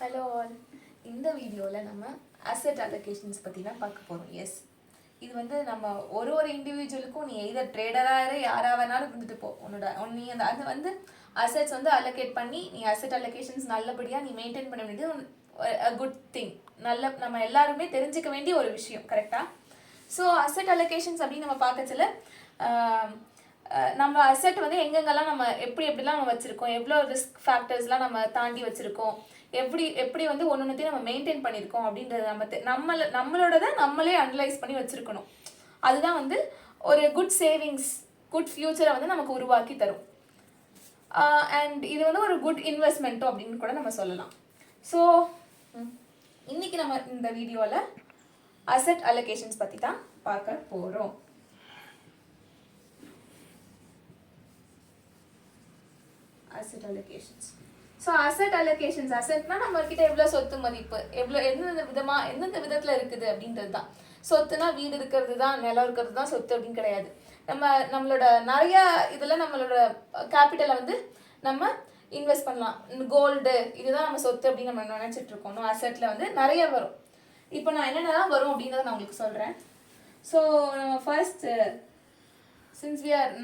Hello all. இந்த வீடியோவில் நம்ம அசெட் அலோகேஷன்ஸ் பற்றி தான் பார்க்க போகிறோம். எஸ், இது வந்து நம்ம ஒரு இண்டிவிஜுவலுக்கும் நீ எய்தர் ட்ரேடராக யாராக வேணாலும் இருந்துட்டு போ, நீ அது வந்து அசெட்ஸ் வந்து அலோகேட் பண்ணி நீ அசெட் அலோகேஷன்ஸ் நல்லபடியாக நீ மெயின்டைன் பண்ண வேண்டியது குட் திங். நம்ம எல்லாருமே தெரிஞ்சுக்க வேண்டிய ஒரு விஷயம். கரெக்டாக? ஸோ அசெட் அலோகேஷன்ஸ் அப்படின்னு நம்ம பார்க்கறதுல நம்ம அசெட் வந்து எங்கெங்கெல்லாம் நம்ம எப்படிலாம் நம்ம வச்சுருக்கோம், எவ்வளோ ரிஸ்க் ஃபேக்டர்ஸ்லாம் நம்ம தாண்டி வச்சுருக்கோம், எப்படி வந்து ஒன்னொன்னுத்தையும் நம்ம மெயின்டைன் பண்ணியிருக்கோம் அப்படின்றத நம்மளோட நம்மளே அனலைஸ் பண்ணி வச்சுருக்கணும். அதுதான் வந்து ஒரு குட் சேவிங்ஸ், குட் ஃபியூச்சரை வந்து நமக்கு உருவாக்கி தரும். அண்ட் இது வந்து ஒரு குட் இன்வெஸ்ட்மெண்ட்டும் அப்படின்னு கூட நம்ம சொல்லலாம். ஸோ இன்னைக்கு நம்ம இந்த வீடியோவில் அசெட் அலோகேஷன்ஸ் பற்றி தான் பார்க்க போகிறோம். Asset allocations. So asset allocations, அசெட்னா நம்மக்கிட்ட எவ்வளோ சொத்து மதிப்பு, எந்தெந்த விதத்தில் இருக்குது அப்படின்றது தான். சொத்துனா வீடு இருக்கிறது தான், நிலம் இருக்கிறது தான் சொத்து அப்படின்னு கிடையாது. நம்மளோட நிறையா இதில் நம்மளோட கேபிட்டலை வந்து நம்ம இன்வெஸ்ட் பண்ணலாம். கோல்டு இதுதான் நம்ம சொத்து அப்படின்னு நம்ம நினச்சிட்டு இருக்கோம். நம்ம அசெட்டில் வந்து நிறைய வரும். இப்போ நான் என்னென்னலாம் வரும் அப்படின்றத நான் உங்களுக்கு சொல்கிறேன். ஸோ நம்ம ஃபர்ஸ்ட்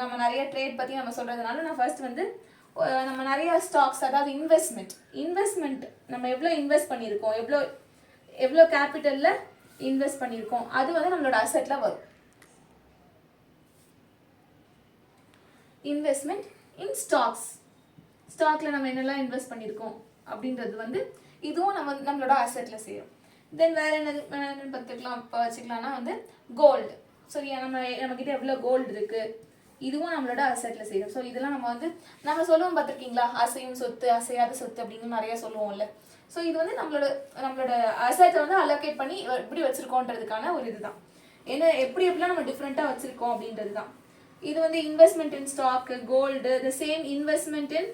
நம்ம நிறைய ட்ரேட் பற்றி நம்ம சொல்கிறதுனால நான் ஃபர்ஸ்ட் வந்து நம்ம நிறைய ஸ்டாக்ஸ், அதாவது இன்வெஸ்ட்மெண்ட் நம்ம எவ்வளோ இன்வெஸ்ட் பண்ணியிருக்கோம், எவ்வளோ கேபிட்டலில் இன்வெஸ்ட் பண்ணியிருக்கோம், அது வந்து நம்மளோட அசெட்டில் வரும். இன்வெஸ்ட்மெண்ட் இன் ஸ்டாக்ல நம்ம என்னெல்லாம் இன்வெஸ்ட் பண்ணியிருக்கோம் அப்படின்றது வந்து இதுவும் நம்மளோட அசெட்டில் சேரும். தென் வேறு என்னன்னு வச்சுக்கலாம்னா வந்து கோல்டு. சரியா, நம்மக்கிட்ட எவ்வளோ கோல்டு இருக்குது, இதுவும் நம்மளோட அசெட்டில் செய்யும். ஸோ இதெல்லாம் நம்ம சொல்லுவோம் பார்த்துருக்கீங்களா, அசையும் சொத்து, அசையாத சொத்து அப்படின்னு நிறைய சொல்லுவோம்ல. ஸோ இது வந்து நம்மளோட அசெட்டை வந்து அலோகேட் பண்ணி எப்படி வச்சுருக்கோன்றதுக்கான ஒரு இதுதான். எப்படிலாம் நம்ம டிஃப்ரெண்ட்டாக வச்சுருக்கோம் அப்படின்றது தான். இது வந்து investment in stock, gold, the same investment in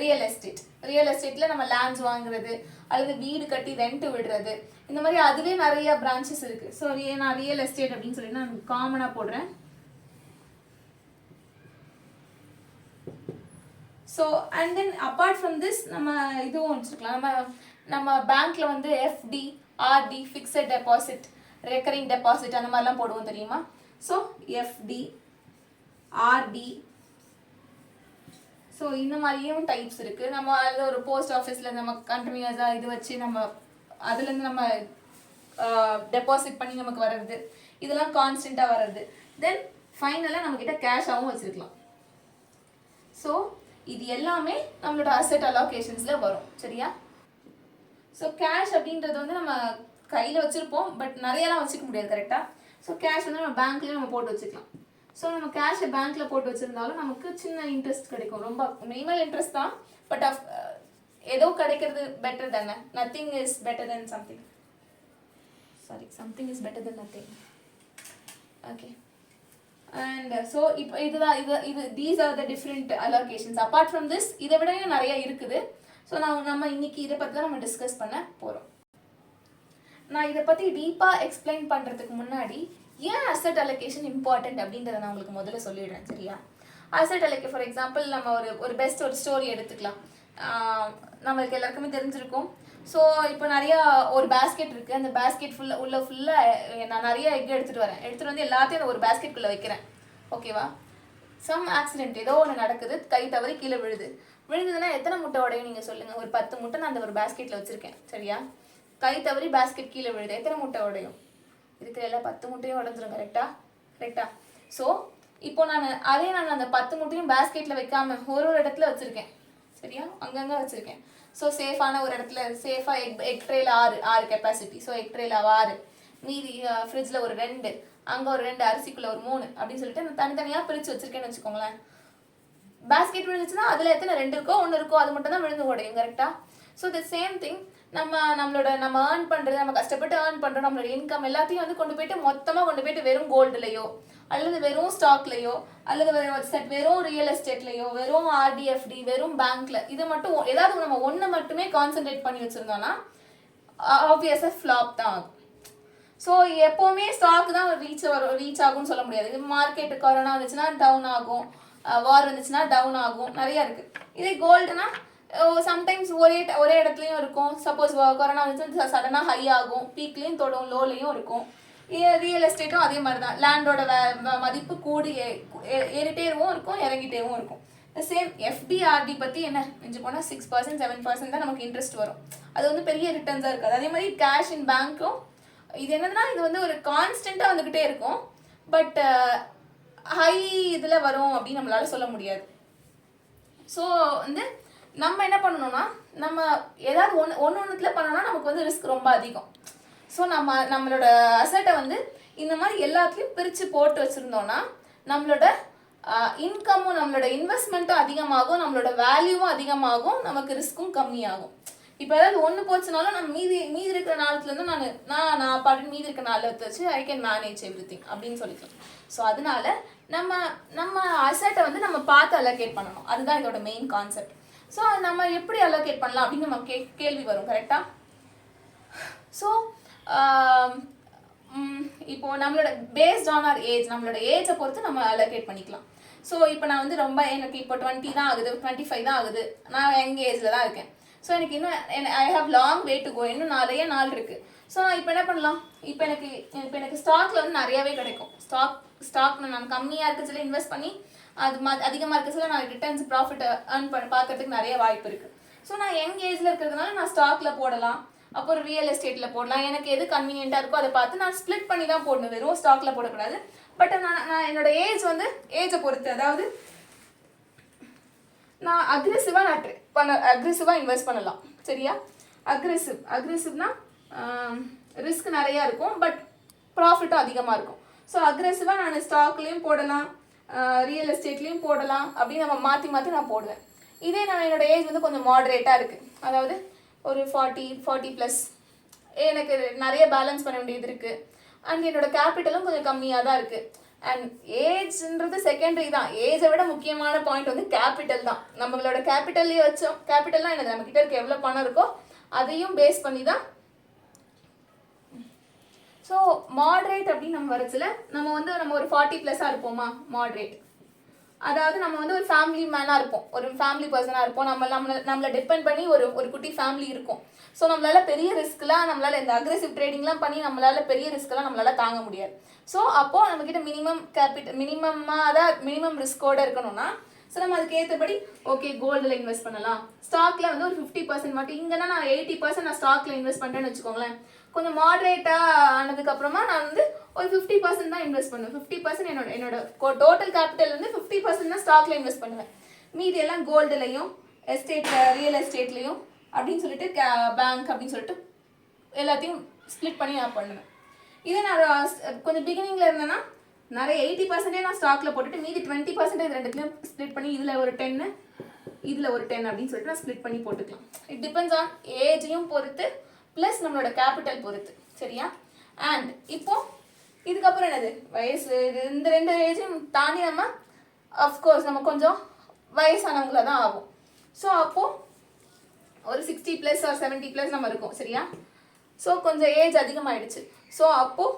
real எஸ்டேட்டில் நம்ம லேண்ட்ஸ் வாங்குறது அல்லது வீடு கட்டி ரெண்ட் விடுறது, இந்த மாதிரி அதுவே நிறைய பிரான்ச்சஸ் இருக்குது. ஸோ நான் ரியல் எஸ்டேட் அப்படின்னு சொல்லி நான் காமனாக போடுறேன். So and then apart from this நம்ம இதுவும் வச்சுருக்கலாம். நம்ம பேங்க்கில் வந்து FD, RD, fixed deposit, recurring deposit அந்த மாதிரிலாம் போடுவோம் தெரியுமா. ஸோ எஃப்டி, ஆர்டி, ஸோ இந்த மாதிரியும் டைப்ஸ் இருக்குது. நம்ம அதில் ஒரு போஸ்ட் ஆஃபீஸில் நம்ம கண்டினியூஸாக இது வச்சு நம்ம அதுலேருந்து நம்ம டெபாசிட் பண்ணி நமக்கு வர்றது, இதெல்லாம் கான்ஸ்டண்ட்டாக வர்றது. தென் ஃபைனலாக நம்மக்கிட்ட கேஷாகவும் வச்சுருக்கலாம். ஸோ இது எல்லாமே நம்மளோட அசெட் அலோகேஷன்ஸில் வரும். சரியா? ஸோ கேஷ் அப்படின்றது வந்து நம்ம கையில் வச்சுருப்போம், பட் நிறையலாம் வச்சுக்க முடியாது. கரெக்டாக? ஸோ கேஷ் வந்து நம்ம பேங்க்லேயும் நம்ம போட்டு வச்சுக்கலாம். ஸோ நம்ம கேஷை பேங்க்கில் போட்டு வச்சுருந்தாலும் நமக்கு சின்ன இன்ட்ரெஸ்ட் கிடைக்கும். ரொம்ப மினிமல் இன்ட்ரெஸ்ட் தான், பட் ஏதோ கிடைக்கிறது பெட்டர் தானே. Nothing is better than something. Something is better than nothing. Okay. And so இப்போ these are the different allocations. Apart from this இதை விடையும் நிறைய இருக்குது. ஸோ நம்ம இன்னைக்கு இதை பற்றி தான் நம்ம டிஸ்கஸ் பண்ண போகிறோம். நான் இதை பற்றி டீப்பாக எக்ஸ்பிளைன் பண்ணுறதுக்கு முன்னாடி ஏன் அசெட் அலோகேஷன் இம்பார்ட்டன்ட் அப்படின்றத நான் உங்களுக்கு முதல்ல சொல்லிடுறேன். சரியா? அசெட் அலோகேஷன் ஃபார் எக்ஸாம்பிள் நம்ம ஒரு பெஸ்ட் ஒரு ஸ்டோரி எடுத்துக்கலாம். நம்மளுக்கு எல்லாருக்குமே தெரிஞ்சிருக்கும். ஸோ இப்போ நிறையா ஒரு பேஸ்கெட் இருக்குது. அந்த பேஸ்கெட் ஃபுல்லாக நான் நிறைய எக் எடுத்துகிட்டு வந்து எல்லாத்தையும் ஒரு பேஸ்கெட்குள்ளே வைக்கிறேன். ஓகேவா? சம் ஆக்சிடென்ட், ஏதோ ஒன்று நடக்குது, கை தவறி கீழே விழுதுன்னா எத்தனை முட்டை உடையும் நீங்கள் சொல்லுங்கள். ஒரு 10 முட்டை நான் அந்த ஒரு பேஸ்கெட்டில் வச்சுருக்கேன். சரியா? கை தவறி பேஸ்கெட் கீழே விழுது, எத்தனை முட்டை உடையும்? இருக்கிற எல்லாம் 10 முட்டையும் உடஞ்சிரும். கரெக்டா? ஸோ இப்போ நான் அந்த 10 முட்டையும் பேஸ்கெட்டில் வைக்காம ஒரு இடத்துல வச்சுருக்கேன். சரியா? அங்கங்கே வச்சுருக்கேன். ஸோ சேஃபான ஒரு இடத்துல சேஃபாக எக் ட்ரேயில் 6 கெப்பாசிட்டி. ஸோ எக் ட்ரேயில் 6, மீதி ஃப்ரிட்ஜில் ஒரு 2, அங்கே ஒரு 2, அரிசிக்குள்ளே ஒரு 3 அப்படின்னு சொல்லிட்டு நான் தனித்தனியாக பிரித்து வச்சுருக்கேன்னு வச்சுக்கோங்களேன். பேஸ்கெட் விழுந்துச்சுன்னா அதில் எத்தனை 2 இருக்கோ 1 இருக்கோ அது மட்டும் தான் விழுந்து உடையும். கரெக்டாக? ஸோ த சேம் திங் நம்ம ஏர்ன் பண்ணுறது, நம்ம கஷ்டப்பட்டு ஏர்ன் பண்ணுறோம், நம்மளோட இன்கம் எல்லாத்தையும் வந்து மொத்தமாக கொண்டு போயிட்டு வெறும் கோல்டுலையோ அல்லது வெறும் ஸ்டாக்லையோ அல்லது வெறும் ரியல் எஸ்டேட்லையோ வெறும் ஆர்டிஎஃப்டி வெறும் பேங்க்ல இது மட்டும் ஏதாவது நம்ம ஒன்று மட்டுமே கான்சென்ட்ரேட் பண்ணி வச்சுருந்தோம்னா ஆப்வியஸாக ஃப்ளாப் தான் ஆகும். ஸோ எப்போவுமே ஸ்டாக் தான் ரீச் ஆகும்னு சொல்ல முடியாது. இது மார்க்கெட்டு கொரோனா வந்துச்சுன்னா டவுன் ஆகும், வார் வந்துச்சுன்னா டவுன் ஆகும், நிறையா இருக்குது. இதே கோல்டுனா சம்டைம்ஸ் ஒரே இடத்துலையும் இருக்கும். சப்போஸ் கொரோனா வந்துச்சு சடனாக ஹை ஆகும், பீக்லேயும் தொடும், லோலையும் இருக்கும். ரியல் எஸ்டேட்டும் அதே மாதிரி தான். லேண்டோட மதிப்பு கூடி ஏறிட்டேவும் இருக்கும், இறங்கிட்டேவும் இருக்கும். சேம் எஃப்டி ஆர்டி பற்றி என்ன மிஞ்சி போனால் 6% 7% தான் நமக்கு இன்ட்ரெஸ்ட் வரும். அது வந்து பெரிய ரிட்டர்ன்ஸாக இருக்காது. அதே மாதிரி கேஷ் இன் பேங்க்கும் இது என்னதுன்னா இது வந்து ஒரு கான்ஸ்டண்ட்டாக வந்துக்கிட்டே இருக்கும். பட் ஹை இதில் வரும் அப்படின்னு நம்மளால சொல்ல முடியாது. ஸோ வந்து நம்ம என்ன பண்ணணும்னா நம்ம ஏதாவது ஒன்றுத்துல பண்ணோம்னா நமக்கு வந்து ரிஸ்க் ரொம்ப அதிகம். ஸோ நம்மளோட அசட்டை வந்து இந்த மாதிரி எல்லாத்துலேயும் பிரித்து போட்டு வச்சுருந்தோன்னா நம்மளோட இன்கமும் நம்மளோட இன்வெஸ்ட்மெண்ட்டும் அதிகமாகும், நம்மளோட வேல்யூவும் அதிகமாகும், நமக்கு ரிஸ்க்கும் கம்மியாகும். இப்போ ஏதாவது ஒன்று போச்சுனாலும் நம்ம மீதி இருக்கிற நாளத்துலேருந்து நான் பாட்டு மீதி இருக்கிற நாளில் வச்சு ஐ கேன் மேனேஜ் எவ்ரிதிங் அப்படின்னு சொல்லிக்கலாம். ஸோ அதனால நம்ம அசட்டை வந்து நம்ம பார்த்து அலோகேட் பண்ணணும். அதுதான் இதோட மெயின் கான்செப்ட். ஸோ நம்ம எப்படி அலோகேட் பண்ணலாம் அப்படின்னு நம்ம கேள்வி வரும், கரெக்டாக? ஸோ இப்போ நம்மளோட பேஸ்ட் ஆன் ஆர் ஏஜ், நம்மளோட ஏஜை பொறுத்து நம்ம அலோகேட் பண்ணிக்கலாம். ஸோ இப்போ நான் வந்து ரொம்ப எனக்கு இப்போ 20 தான் ஆகுது, 25 தான் ஆகுது, நான் யங் ஏஜில் தான் இருக்கேன். ஸோ எனக்கு இன்னும் I have long way to go, இன்னும் நிறைய நாள் இருக்குது. ஸோ நான் இப்போ என்ன பண்ணலாம், இப்போ எனக்கு ஸ்டாக்ல வந்து நிறையாவே கிடைக்கும். ஸ்டாக் நான் கம்மியாக இருக்கிறதுல இன்வெஸ்ட் பண்ணி அது அதிகமாக இருக்கிறதுல நான் ரிட்டர்ன்ஸ் ப்ராஃபிட் ஏர்ன் பார்க்கறதுக்கு நிறைய வாய்ப்பு இருக்குது. ஸோ நான் யங் ஏஜில் இருக்கிறதுனால நான் ஸ்டாக்ல போடலாம், அப்புறம் ரியல் எஸ்டேட்டில் போடலாம். எனக்கு எது கன்வீனியண்ட்டாக இருக்கோ அதை பார்த்து நான் ஸ்ப்ளிட் பண்ணி தான் போடணும், வெறும் ஸ்டாக்ல போடக்கூடாது. பட் நான் என்னோட ஏஜை பொறுத்து, அதாவது நான் அக்ரெசிவாக இன்வெஸ்ட் பண்ணலாம். சரியா? அக்ரெசிவ்னா ரிஸ்க் நிறையா இருக்கும், பட் ப்ராஃபிட்டும் அதிகமாக இருக்கும். ஸோ அக்ரெசிவாக நான் ஸ்டாக்லேயும் போடலாம், ரியல் எஸ்டேட்லேயும் போடலாம், அப்படின்னு நம்ம மாற்றி நான் போடுவேன். இதே என்னோட ஏஜ் வந்து கொஞ்சம் மாடரேட்டாக இருக்குது, அதாவது ஒரு 40+ எனக்கு நிறைய பேலன்ஸ் பண்ண வேண்டியது இருக்குது. அண்ட் என்னோட கேபிட்டலும் கொஞ்சம் கம்மியாக தான் இருக்குது. அண்ட் ஏஜ்ன்றது செகண்டரி தான். ஏஜை விட முக்கியமான பாயிண்ட் வந்து கேபிட்டல் தான். நம்மளோட கேபிட்டல்லே வச்சோம். கேபிட்டல்லாம் என்னது, நம்ம கிட்ட இருக்க எவ்வளோ பணம் இருக்கோ அதையும் பேஸ் பண்ணி தான். ஸோ மாடரேட் அப்படின்னு நம்ம வரச்சுல நம்ம ஒரு 40+ஆக இருப்போமா, மாடரேட். அதாவது நம்ம வந்து ஒரு ஃபேமிலி மேனாக இருப்போம், ஒரு ஃபேமிலி பர்சனாக இருப்போம். நம்மளை டிபெண்ட் பண்ணி ஒரு குட்டி ஃபேமிலி இருக்கும். ஸோ நம்மளால பெரிய ரிஸ்க்லாம், நம்மளால இந்த அக்ரெசிவ் ட்ரேடிங்லாம் பண்ணி நம்மளால பெரிய ரிஸ்க்லாம் நம்மளால தாங்க முடியாது. ஸோ அப்போது நம்மக்கிட்ட மினிமம் ரிஸ்கோடு இருக்கணும்னா, ஸோ நம்ம அதுக்கு ஏற்றபடி ஓகே கோல்டில் இன்வெஸ்ட் பண்ணலாம். ஸ்டாக்ல வந்து ஒரு 50% மட்டும், இங்கன்னா நான் 80% நான் ஸ்டாக்ல இன்வெஸ்ட் பண்ணுறேன்னு வச்சுக்கோங்களேன். கொஞ்சம் மாடரேட்டாக ஆனதுக்கப்புறமா நான் வந்து ஒரு 50% தான் இன்வெஸ்ட் பண்ணுவேன். 50% என்னோட டோட்டல் கேபிட்டல் வந்து 50% தான் ஸ்டாக்ல இன்வெஸ்ட் பண்ணுவேன். மீதி எல்லாம் கோல்டுலையும் ரியல் எஸ்டேட்லையும் அப்படின்னு சொல்லிட்டு பேங்க் அப்படின்னு சொல்லிட்டு எல்லாத்தையும் ஸ்ப்ளிட் பண்ணி நான் பண்ணுவேன். இதே நான் கொஞ்சம் பிகினிங்ல இருந்தேன்னா நிறைய 80% நான் ஸ்டாக்ல போட்டுட்டு மீதி 20% ரெண்டுத்தையும் ஸ்ப்ளிட் பண்ணி இதில் ஒரு 10 இதில் ஒரு 10 அப்படின்னு சொல்லிட்டு நான் ஸ்ப்ளிட் பண்ணி போட்டுக்கலாம். இட் டிபெண்ட்ஸ் ஆன் ஏஜையும் பொறுத்து ப்ளஸ் நம்மளோட கேபிட்டல் பொறுத்து. சரியா? அண்ட் இப்போ இதுக்கப்புறம் என்னது, வயசு, இந்த 2 ஏஜும் தாண்டி நம்ம அஃப்கோர்ஸ் நம்ம கொஞ்சம் வயசானவங்கள தான் ஆகும். ஸோ அப்போது ஒரு 60+ or 70+ நம்ம இருக்கோம். சரியா? ஸோ கொஞ்சம் ஏஜ் அதிகமாகிடுச்சு. ஸோ அப்போது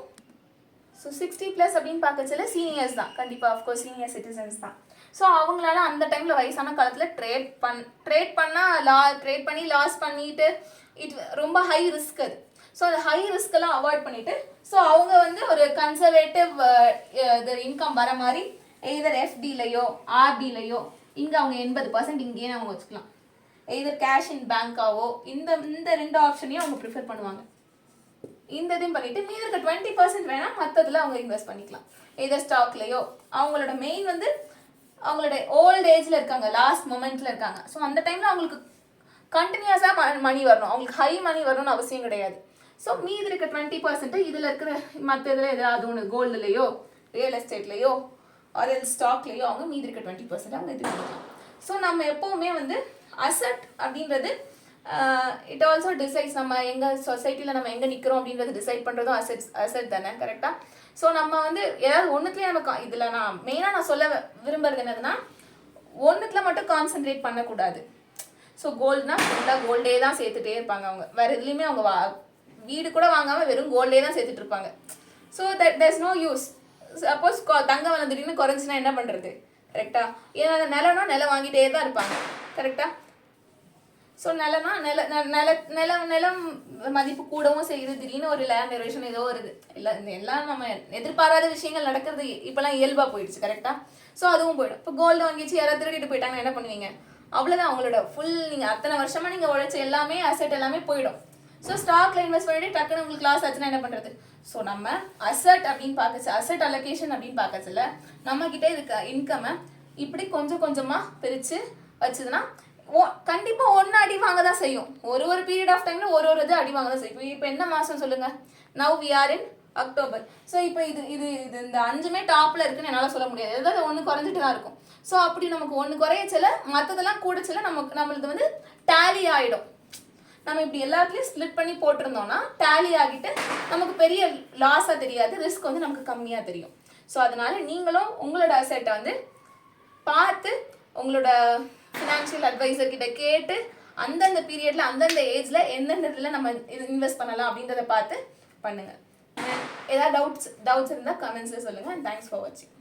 60+ அப்படின்னு பார்க்கறதுல சீனியர்ஸ் தான் கண்டிப்பாக, அஃப்கோர்ஸ் சீனியர் சிட்டிசன்ஸ் தான். ஸோ அவங்களால அந்த டைமில் வயசான காலத்தில் ட்ரேட் பண்ணி லாஸ் பண்ணிட்டு ரொம்ப ஹை ரிஸ்க் அது. ஸோ அந்த ஹை ரிஸ்க்கெல்லாம் அவாய்ட் பண்ணிவிட்டு ஸோ அவங்க வந்து ஒரு கன்சர்வேட்டிவ் இன்கம் வர மாதிரி எய்தர் எஃப்டிலையோ ஆர்டிலையோ இங்கே அவங்க 80% இங்கேயே அவங்க வச்சுக்கலாம். எய்தர் கேஷ் இன் பேங்காவோ இந்த 2 ஆப்ஷனையும் அவங்க ப்ரிஃபர் பண்ணுவாங்க. இந்த இதையும் பண்ணிவிட்டு மீதி இருக்க 20% வேணால் மற்றதில் அவங்க இன்வெஸ்ட் பண்ணிக்கலாம். எய்தர் ஸ்டாக்லையோ. அவங்களோட மெயின் வந்து அவங்களோட ஓல்ட் ஏஜில் இருக்காங்க, லாஸ்ட் மொமெண்ட்டில் இருக்காங்க. ஸோ அந்த டைமில் அவங்களுக்கு கண்டினியூஸாக மணி வரணும், அவங்களுக்கு ஹை மணி வரணும்னு அவசியம் கிடையாது. ஸோ மீதி இருக்க 20% இதில் இருக்கிற மற்ற இதில் ஏதாவது ஒன்று கோல்டுலையோ ரியல் எஸ்டேட்லையோ ஆர் ஸ்டாக்லையோ அவங்க மீதி இருக்க 20% அவங்க இது பண்ணிக்கலாம். ஸோ நம்ம எப்போவுமே வந்து அசட் அப்படின்றது இட் ஆல்சோ டிசைட்ஸ் நம்ம எங்கள் சொசைட்டியில் நம்ம எங்கே நிற்கிறோம் அப்படின்றது டிசைட் பண்ணுறதும் அசட் தானே, கரெக்டாக? ஸோ நம்ம வந்து ஏதாவது ஒன்றுத்துலேயே நமக்கு இதில் நான் மெயினாக சொல்ல விரும்புறது என்னதுன்னா, ஒன்றுத்தில் மட்டும் கான்சென்ட்ரேட் பண்ணக்கூடாது. ஸோ கோல்டுனா ஃபுல்லாக கோல்டே தான் சேர்த்துட்டே இருப்பாங்க. அவங்க வேறு எதுலேயுமே அவங்க வீடு கூட வாங்காமல் வெறும் கோல்டே தான் சேர்த்துட்டு இருப்பாங்க. So there's no use. Suppose தங்கம் வந்து திடீர்னு குறைஞ்சினா என்ன பண்ணுறது? கரெக்டா? ஏன்னா நிலம்னா நிலம் வாங்கிட்டே தான் இருப்பாங்க. கரெக்டா? ஸோ நிலம்னா நிலம் மதிப்பு கூடவும் செய்யுது. திடீர்னு ஒரு லேண்ட் எரோஷன் ஏதோ வருது. எல்லாம் நம்ம எதிர்பாராத விஷயங்கள் நடக்கிறது இப்போலாம் இயல்பாக போயிடுச்சு. கரெக்டா? ஸோ அதுவும் போயிடும். இப்போ கோல்டு வாங்கிச்சு யாராவது திருடிட்டு போயிட்டாங்கன்னா என்ன பண்ணுவீங்க? அவ்வளோதான், அவங்களோட ஃபுல் நீங்கள் அத்தனை வருஷமாக நீங்கள் உழைச்ச எல்லாமே அசெட் எல்லாமே போயிடும். ஸோ ஸ்டாக்ல இன்வெஸ்ட் பண்ணிட்டு டக்குன்னு உங்களுக்கு லாஸ் ஆச்சுன்னா என்ன பண்ணுறது? ஸோ நம்ம அசெட் அப்படின்னு பார்க்கச்சு, அசெட் அலோகேஷன் அப்படின்னு பார்க்கச்சுல நம்ம கிட்டே இருக்க இன்கம்மை இப்படி கொஞ்சம் கொஞ்சமாக பிரித்து வச்சுதுன்னா கண்டிப்பாக ஒன்று அடி வாங்க தான் செய்யும். ஒரு பீரியட் ஆஃப் டைமில் ஒரு இது அடி வாங்க தான் செய்யும். இப்போ என்ன மாதம் சொல்லுங்கள்? Now we are in October. So இப்போ இது இந்த 5மே டாப்பில் இருக்குன்னு என்னால் சொல்ல முடியாது. ஏதாவது ஒன்று குறைஞ்சிட்டு தான் இருக்கும். ஸோ அப்படி நமக்கு ஒன்று குறையச்சல மற்றதெல்லாம் கூடச்சல நம்மளுக்கு வந்து டேலி ஆகிடும். நம்ம இப்படி எல்லாத்துலேயும் ஸ்ப்ளிட் பண்ணி போட்டிருந்தோம்னா டேலி ஆகிட்டு நமக்கு பெரிய லாஸாக தெரியாது, ரிஸ்க் வந்து நமக்கு கம்மியாக தெரியும். ஸோ அதனால நீங்களும் உங்களோட அசெட்டை வந்து பார்த்து உங்களோட ஃபினான்ஷியல் அட்வைசர் கிட்ட கேட்டு அந்தந்த பீரியட்ல அந்தந்த ஏஜ்ல எந்தெந்த இதில் நம்ம இன்வெஸ்ட் பண்ணலாம் அப்படின்றத பார்த்து பண்ணுங்க. ஏதாவது டவுட்ஸ் இருந்தால் கமெண்ட்ஸில் சொல்லுங்கள். அண்ட் தேங்க்ஸ் ஃபார் வாட்சிங்.